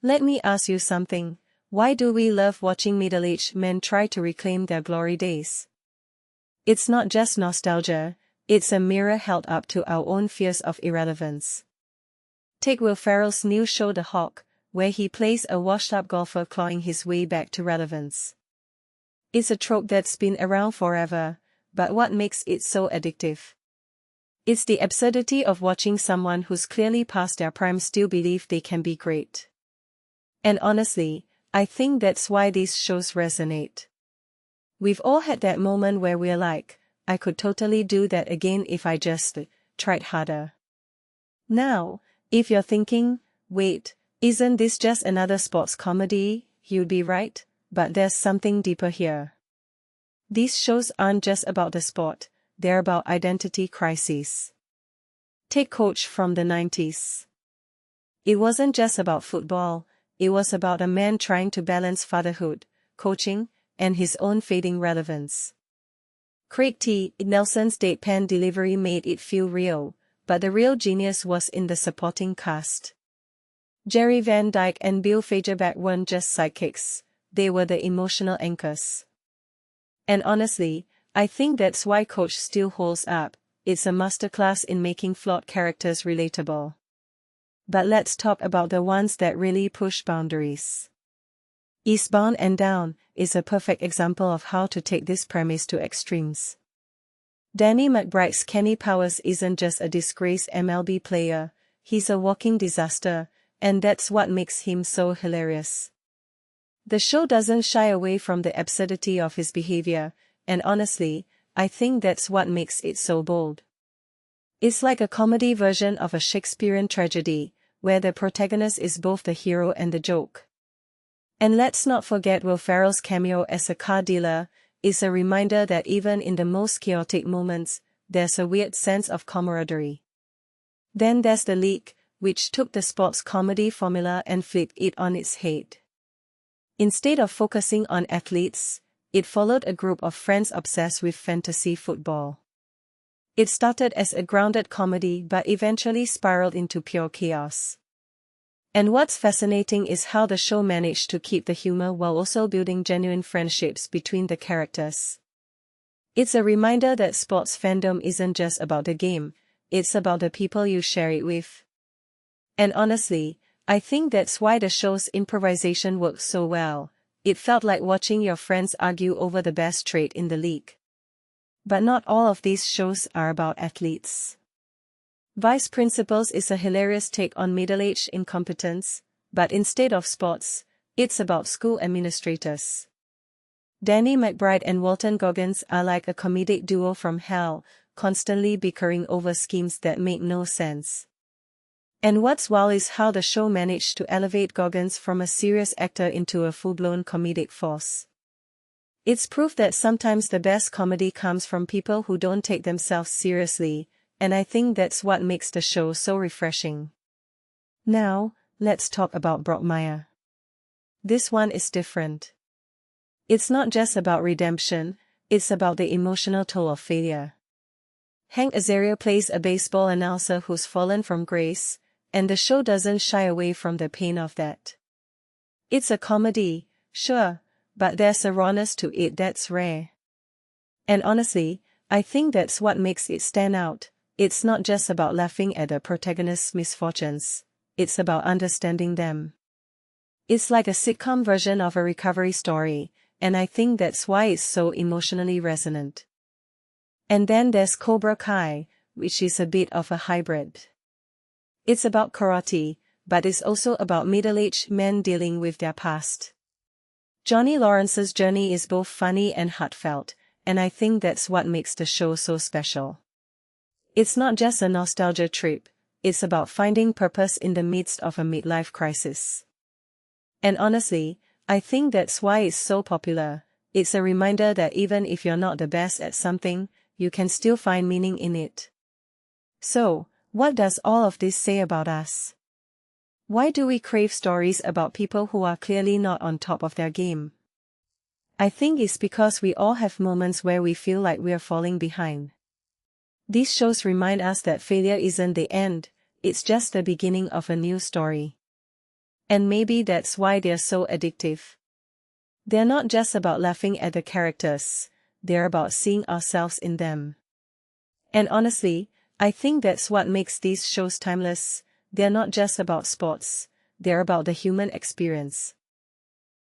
Let me ask you something. Why do we love watching middle-aged men try to reclaim their glory days? It's not just nostalgia, it's a mirror held up to our own fears of irrelevance. Take Will Ferrell's new show The Hawk, where he plays a washed-up golfer clawing his way back to relevance. It's a trope that's been around forever, but what makes it so addictive? It's the absurdity of watching someone who's clearly past their prime still believe they can be great. And honestly, I think that's why these shows resonate. We've all had that moment where we're like, I could totally do that again if I just tried harder. Now, if you're thinking, wait, isn't this just another sports comedy? You'd be right, but there's something deeper here. These shows aren't just about the sport, they're about identity crises. Take Coach from the 90s. It wasn't just about football, it was about a man trying to balance fatherhood, coaching, and his own fading relevance. Craig T. Nelson's deadpan delivery made it feel real, but the real genius was in the supporting cast. Jerry Van Dyke and Bill Fagerback weren't just sidekicks, they were the emotional anchors. And honestly, I think that's why Coach still holds up. It's a masterclass in making flawed characters relatable. But let's talk about the ones that really push boundaries. Eastbound and Down is a perfect example of how to take this premise to extremes. Danny McBride's Kenny Powers isn't just a disgraced MLB player, he's a walking disaster, and that's what makes him so hilarious. The show doesn't shy away from the absurdity of his behavior, and honestly, I think that's what makes it so bold. It's like a comedy version of a Shakespearean tragedy, where the protagonist is both the hero and the joke. And let's not forget Will Ferrell's cameo as a car dealer is a reminder that even in the most chaotic moments, there's a weird sense of camaraderie. Then there's The League, which took the sports comedy formula and flipped it on its head. Instead of focusing on athletes, it followed a group of friends obsessed with fantasy football. It started as a grounded comedy but eventually spiraled into pure chaos. And what's fascinating is how the show managed to keep the humor while also building genuine friendships between the characters. It's a reminder that sports fandom isn't just about the game, it's about the people you share it with. And honestly, I think that's why the show's improvisation works so well. It felt like watching your friends argue over the best trade in the league. But not all of these shows are about athletes. Vice Principals is a hilarious take on middle-aged incompetence, but instead of sports, it's about school administrators. Danny McBride and Walton Goggins are like a comedic duo from hell, constantly bickering over schemes that make no sense. And what's wild is how the show managed to elevate Goggins from a serious actor into a full-blown comedic force. It's proof that sometimes the best comedy comes from people who don't take themselves seriously, and I think that's what makes the show so refreshing. Now, let's talk about Brockmire. This one is different. It's not just about redemption, it's about the emotional toll of failure. Hank Azaria plays a baseball announcer who's fallen from grace, and the show doesn't shy away from the pain of that. It's a comedy, sure, but there's a rawness to it that's rare. And honestly, I think that's what makes it stand out. It's not just about laughing at the protagonist's misfortunes, it's about understanding them. It's like a sitcom version of a recovery story, and I think that's why it's so emotionally resonant. And then there's Cobra Kai, which is a bit of a hybrid. It's about karate, but it's also about middle-aged men dealing with their past. Johnny Lawrence's journey is both funny and heartfelt, and I think that's what makes the show so special. It's not just a nostalgia trip, it's about finding purpose in the midst of a midlife crisis. And honestly, I think that's why it's so popular. It's a reminder that even if you're not the best at something, you can still find meaning in it. So, what does all of this say about us? Why do we crave stories about people who are clearly not on top of their game? I think it's because we all have moments where we feel like we're falling behind. These shows remind us that failure isn't the end, it's just the beginning of a new story. And maybe that's why they're so addictive. They're not just about laughing at the characters, they're about seeing ourselves in them. And honestly, I think that's what makes these shows timeless. They're not just about sports, they're about the human experience.